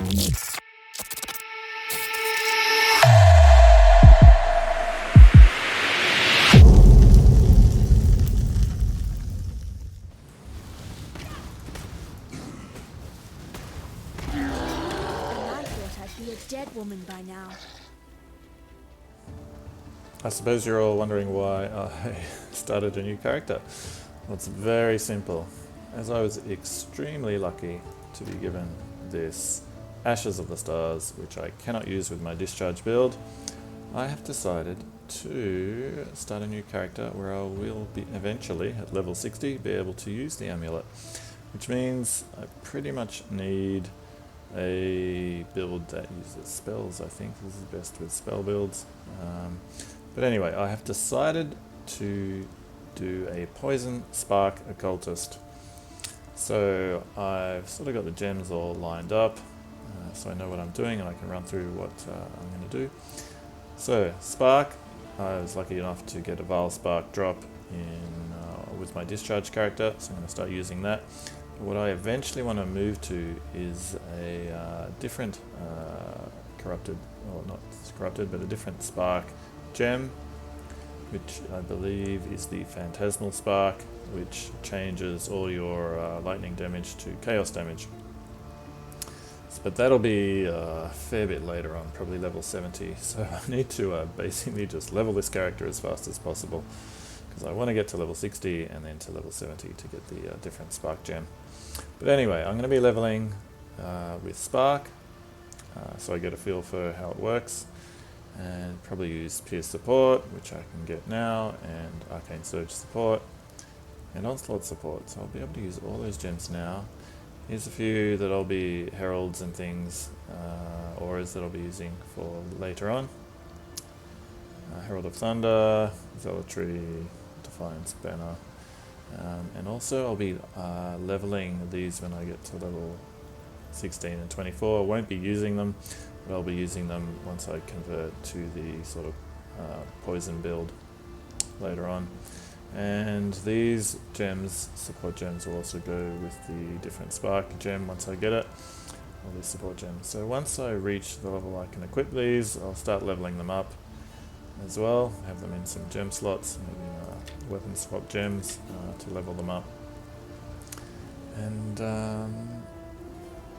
Be a dead woman by now. I suppose you're all wondering why I started a new character. Well, it's very simple. As I was extremely lucky to be given this Ashes of the Stars, which I cannot use with my Discharge build, I have decided to start a new character where I will be eventually, at level 60, be able to use the amulet. Which means I pretty much need a build that uses spells. I think this is best with spell builds. But anyway, I have decided to do a Poison Spark Occultist. So I've sort of got the gems all lined up, so I know what I'm doing and I can run through what I'm going to do. So Spark, I was lucky enough to get a Vile Spark drop in with my Discharge character, so I'm going to start using that. What I eventually want to move to is a different corrupted, or not corrupted, but a different spark gem, which I believe is the Phantasmal Spark, which changes all your lightning damage to chaos damage. But that'll be a fair bit later on, probably level 70, so I need to basically just level this character as fast as possible, because I want to get to level 60 and then to level 70 to get the different spark gem. But anyway, I'm going to be leveling with Spark, so I get a feel for how it works, and probably use Pierce Support, which I can get now, and Arcane Surge Support, and Onslaught Support, so I'll be able to use all those gems now. Here's a few that I'll be heralds and things, auras that I'll be using for later on. Herald of Thunder, Zealotry, Defiance Banner. And also I'll be leveling these when I get to level 16 and 24. I won't be using them, but I'll be using them once I convert to the sort of poison build later on. And these gems, support gems, will also go with the different spark gem once I get it, all these support gems. So once I reach the level I can equip these, I'll start leveling them up as well, have them in some gem slots, maybe weapon swap gems to level them up. And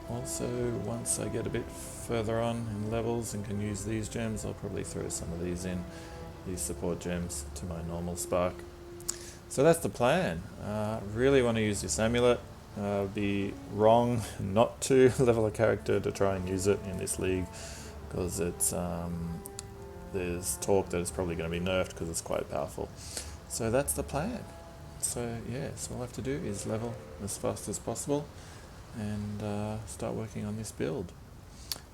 also once I get a bit further on in levels and can use these gems, I'll probably throw some of these in, these support gems, to my normal spark. So that's the plan. Really want to use this amulet. Be wrong not to level a character to try and use it in this league, because it's there's talk that it's probably going to be nerfed because it's quite powerful. So that's the plan. So yeah, so all I have to do is level as fast as possible and start working on this build.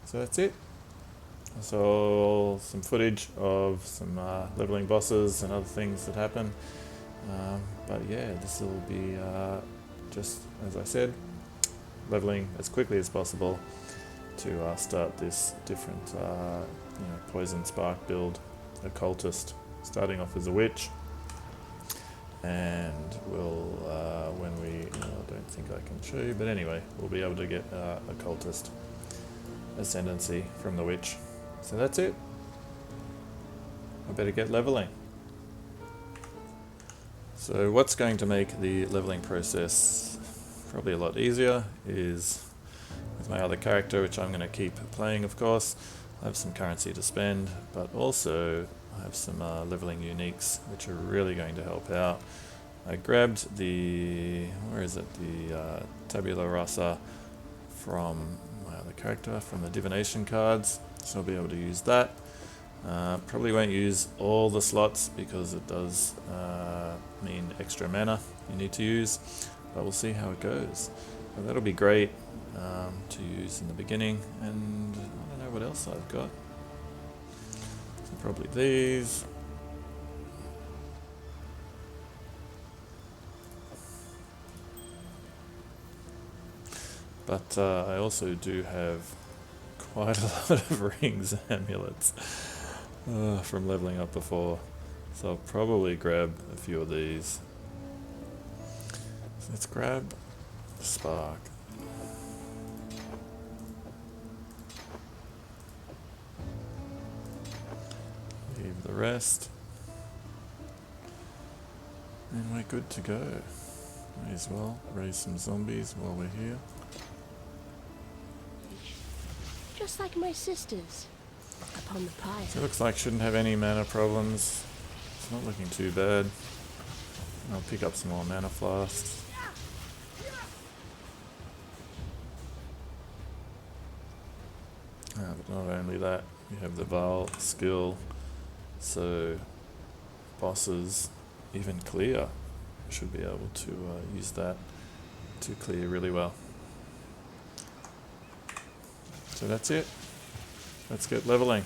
So that's it. So some footage of some leveling bosses and other things that happen. But yeah, this will be just, as I said, leveling as quickly as possible to start this different poison spark build, occultist, starting off as a witch, and we'll when we I don't think I can show you, but anyway, we'll be able to get occultist ascendancy from the witch. So that's it. I better get leveling. So what's going to make the leveling process probably a lot easier is with my other character, which I'm going to keep playing, of course. I have some currency to spend, but also I have some leveling uniques which are really going to help out. I grabbed the, where is it, the Tabula Rasa from my other character, from the divination cards, so I'll be able to use that. Probably won't use all the slots because it does mean extra mana you need to use, but we'll see how it goes. But that'll be great to use in the beginning, and I don't know what else I've got. So probably these. But I also do have quite a lot of rings and amulets from leveling up before, so I'll probably grab a few of these. So let's grab the spark. rest. And we're good to go. May as well raise some zombies while we're here. Just like my sisters. Upon the pyre. So it looks like shouldn't have any mana problems. It's not looking too bad. I'll pick up some more mana flasks. But not only that, we have the Val skill, so bosses, even clear, should be able to use that to clear really well. So that's it. Let's get leveling.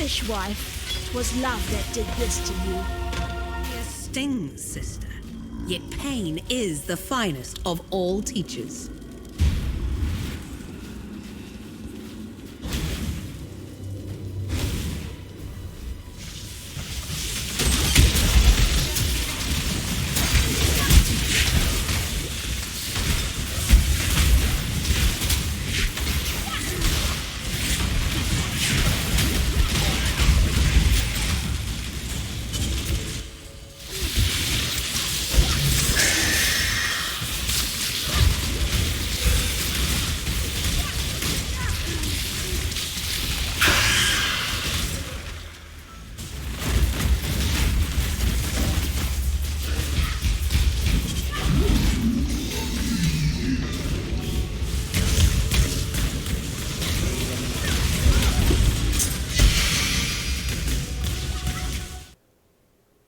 Fishwife, 'twas love that did this to you. It stings, sister. Yet pain is the finest of all teachers.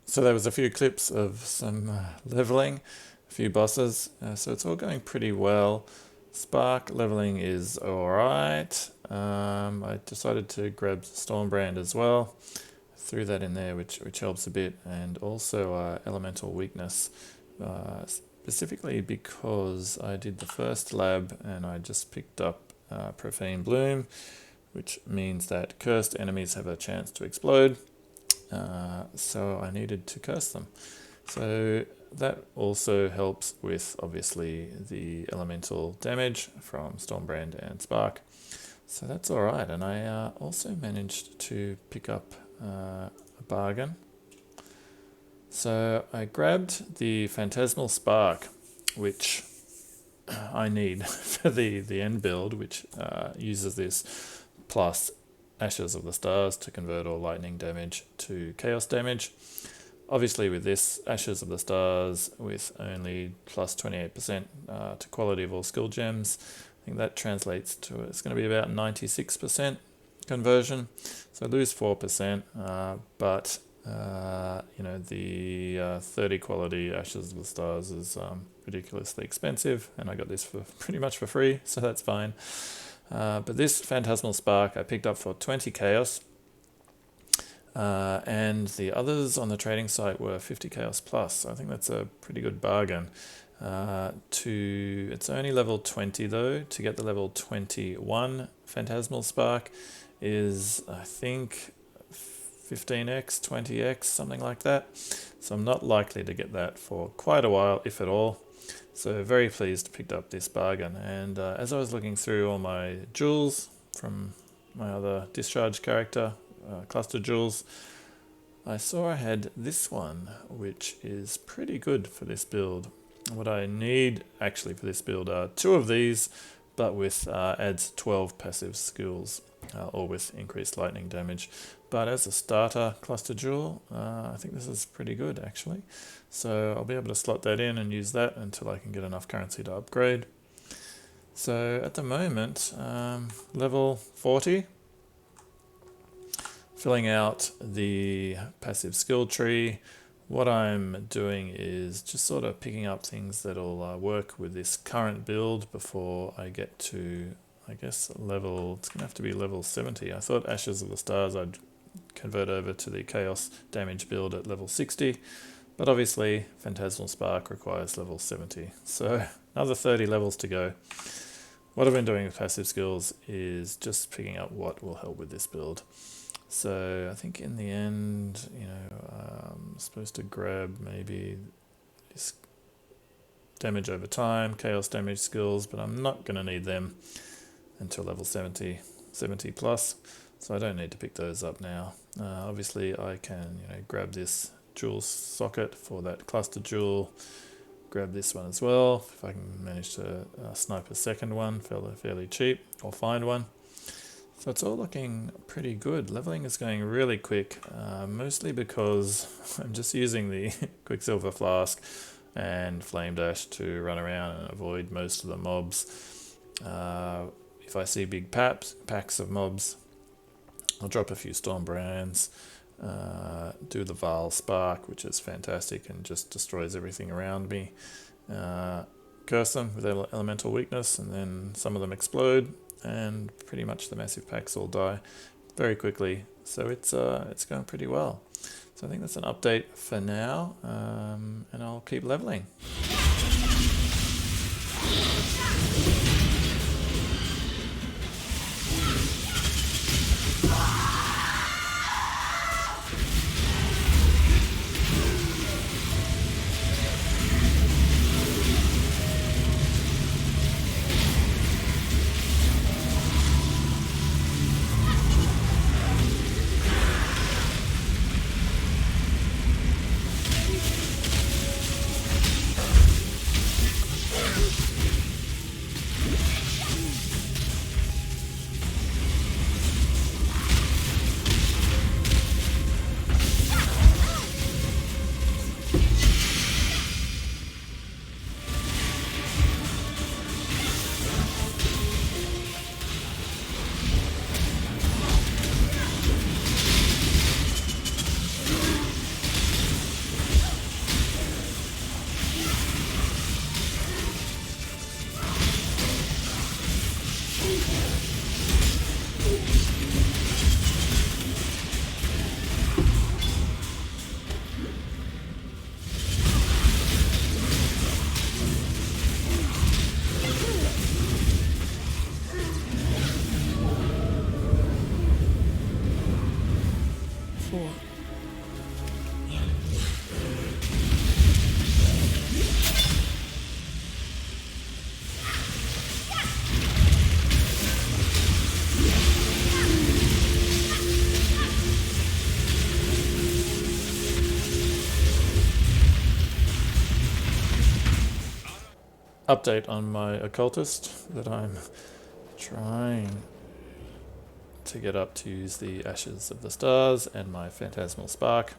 So there was a few clips of some leveling, a few bosses, so it's all going pretty well. Spark leveling is alright. I decided to grab Stormbrand as well. Threw that in there, which helps a bit, and also elemental weakness, specifically because I did the first lab and I just picked up Profane Bloom, which means that cursed enemies have a chance to explode. So I needed to curse them. So that also helps with obviously the elemental damage from Stormbrand and Spark. So that's alright, and I also managed to pick up a bargain. So I grabbed the Phantasmal Spark, which I need for the end build, which uses this plus Ashes of the Stars to convert all lightning damage to chaos damage. Obviously with this Ashes of the Stars with only plus 28% to quality of all skill gems, I think that translates to, it's going to be about 96% conversion. So I lose 4%, but you know, the 30 quality Ashes of the Stars is ridiculously expensive, and I got this for pretty much for free, so that's fine. But this Phantasmal Spark I picked up for 20 chaos. and the others on the trading site were 50 Chaos Plus. So I think that's a pretty good bargain. It's only level 20 though. To get the level 21 Phantasmal Spark is, I think, 15x, 20x, something like that. So I'm not likely to get that for quite a while, if at all. So very pleased to pick up this bargain. And as I was looking through all my jewels from my other Discharge character, cluster jewels, I saw I had this one, which is pretty good for this build. What I need actually for this build are 2 of these, but with adds 12 passive skills, or with increased lightning damage. But as a starter cluster jewel, I think this is pretty good actually. So I'll be able to slot that in and use that until I can get enough currency to upgrade. So at the moment, level 40, filling out the passive skill tree. What I'm doing is just sort of picking up things that'll work with this current build before I get to, I guess, it's going to have to be level 70. I thought Ashes of the Stars I'd convert over to the Chaos damage build at level 60, but obviously Phantasmal Spark requires level 70. So another 30 levels to go. What I've been doing with passive skills is just picking up what will help with this build. So I think in the end, I'm supposed to grab maybe this damage over time, chaos damage skills, but I'm not going to need them until level 70 plus, so I don't need to pick those up now. Obviously I can grab this jewel socket for that cluster jewel, grab this one as well, if I can manage to snipe a second one fairly cheap, or find one. So it's all looking pretty good. Leveling is going really quick, mostly because I'm just using the Quicksilver Flask and Flame Dash to run around and avoid most of the mobs. If I see big packs of mobs, I'll drop a few Storm Brands, do the Vile Spark, which is fantastic and just destroys everything around me. Curse them with elemental weakness, and then some of them explode, and pretty much the massive packs all die very quickly. So it's going pretty well. So I think that's an update for now, and I'll keep leveling. Update on my occultist that I'm trying to get up to use the Ashes of the Stars and my Phantasmal Spark.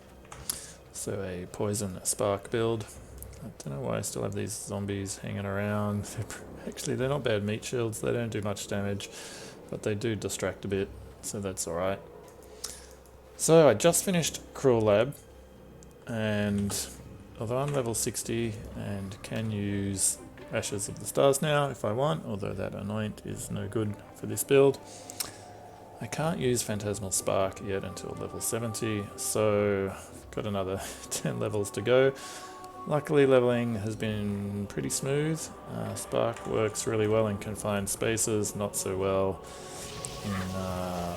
So a poison spark build. I don't know why I still have these zombies hanging around. They're not bad meat shields, they don't do much damage, but they do distract a bit, so that's alright. So I just finished Cruel Lab, and although I'm level 60 and can use Ashes of the Stars now if I want, although that anoint is no good for this build, I can't use Phantasmal Spark yet until level 70, so I've got another 10 levels to go. Luckily, leveling has been pretty smooth. Spark works really well in confined spaces, not so well in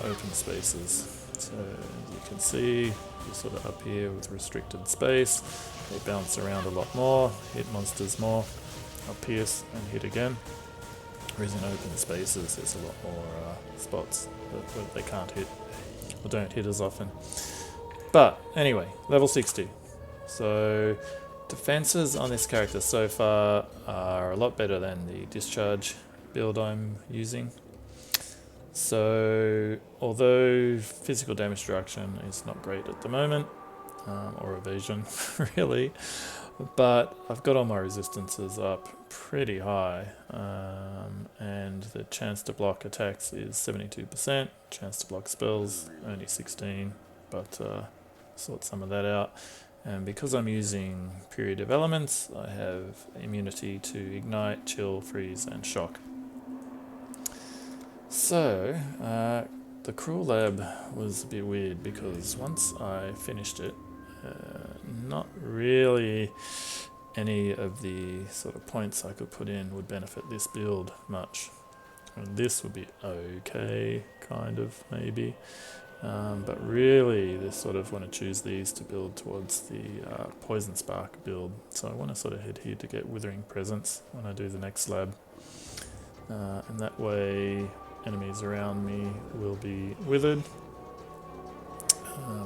open spaces. So you can see, you're sort of up here with restricted space. They bounce around a lot more, hit monsters more. I'll pierce and hit again. Whereas in open spaces, there's a lot more spots where they can't hit or don't hit as often. But anyway, level 60. So defenses on this character so far are a lot better than the Discharge build I'm using. So although physical damage reduction is not great at the moment, or evasion really, but I've got all my resistances up pretty high, and the chance to block attacks is 72%, chance to block spells only 16, but sort some of that out. And because I'm using Period of Elements, I have immunity to Ignite, Chill, Freeze and Shock. So the Cruel Lab was a bit weird because once I finished it, not really any of the sort of points I could put in would benefit this build much. And this would be okay, kind of, maybe. But really, they sort of want to choose these to build towards the Poison Spark build. So I want to sort of head here to get Withering Presence when I do the next lab. And that way, enemies around me will be withered,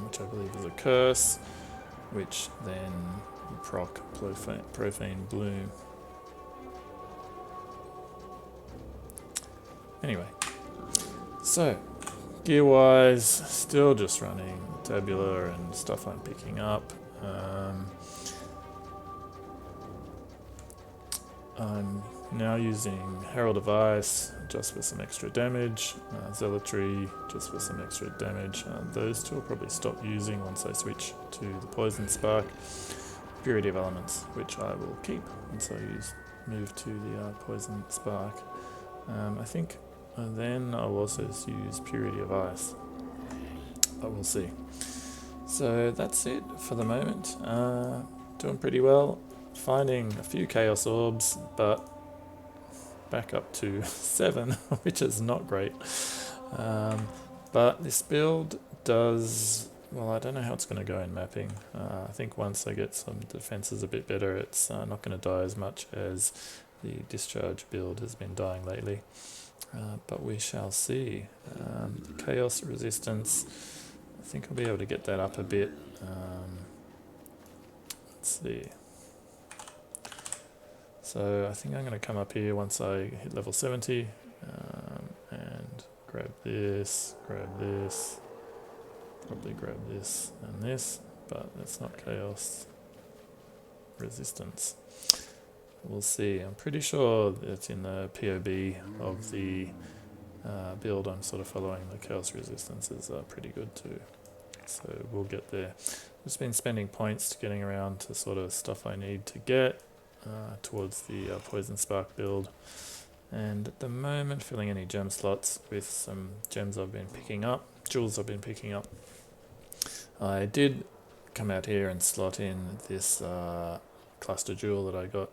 which I believe is a curse, which then proc Profane Bloom. Anyway, so gear wise, still just running Tabula and stuff I'm picking up. I'm now using Herald of Ice just for some extra damage, Zealotry just for some extra damage. Those two I'll probably stop using once I switch to the Poison Spark. Purity of Elements, which I will keep once I move to the Poison Spark. I think then I'll also use Purity of Ice, but we'll see. So that's it for the moment. Doing pretty well. Finding a few Chaos Orbs, but back up to 7, which is not great. But this build does, well, I don't know how it's going to go in mapping. I think once I get some defenses a bit better, it's not going to die as much as the Discharge build has been dying lately. But we shall see. Chaos Resistance, I think I'll be able to get that up a bit. Let's see. So I think I'm going to come up here once I hit level 70 and grab this, probably grab this and this, but that's not Chaos Resistance. We'll see. I'm pretty sure it's in the POB of the build I'm sort of following. The Chaos Resistances are pretty good too. So we'll get there. Just been spending points getting around to sort of stuff I need to get towards the Poison Spark build. And at the moment filling any gem slots with some gems I've been picking up, jewels I've been picking up. I did come out here and slot in this cluster jewel that I got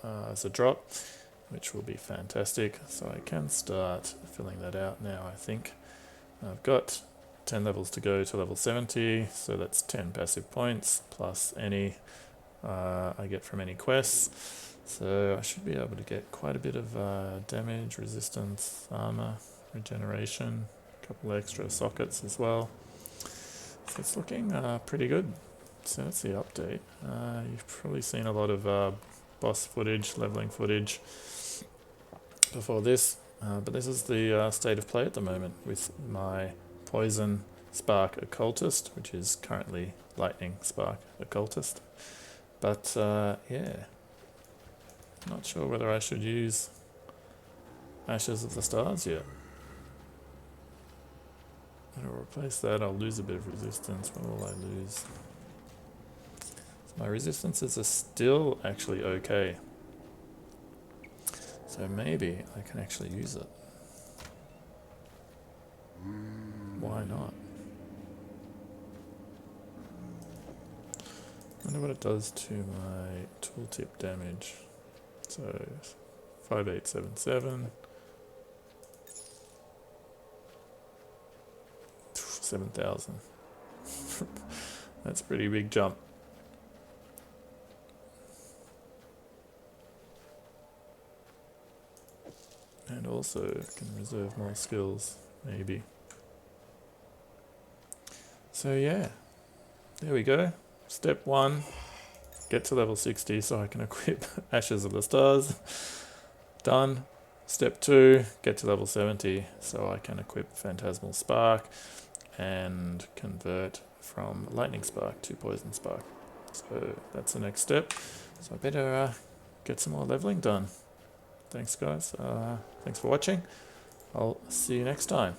as a drop, which will be fantastic. So I can start filling that out now, I think. I've got 10 levels to go to level 70, so that's 10 passive points plus any I get from any quests. So I should be able to get quite a bit of damage, resistance, armor, regeneration, a couple extra sockets as well. So it's looking pretty good. So that's the update. You've probably seen a lot of boss footage, leveling footage before this, but this is the state of play at the moment with my Poison Spark Occultist, which is currently Lightning Spark Occultist. But yeah, not sure whether I should use Ashes of the Stars yet. I'll replace that. I'll lose a bit of resistance. What will I lose? So my resistances are still actually okay. So maybe I can actually use it. Why not? I wonder what it does to my tooltip damage. So 5877, 7,000. That's a pretty big jump. And also can reserve more skills, maybe. So yeah, there we go. Step 1, get to level 60 so I can equip Ashes of the Stars. Done. Step 2, get to level 70 so I can equip Phantasmal Spark and convert from Lightning Spark to Poison Spark. So that's the next step. So I better get some more leveling done. Thanks guys. Thanks for watching. I'll see you next time.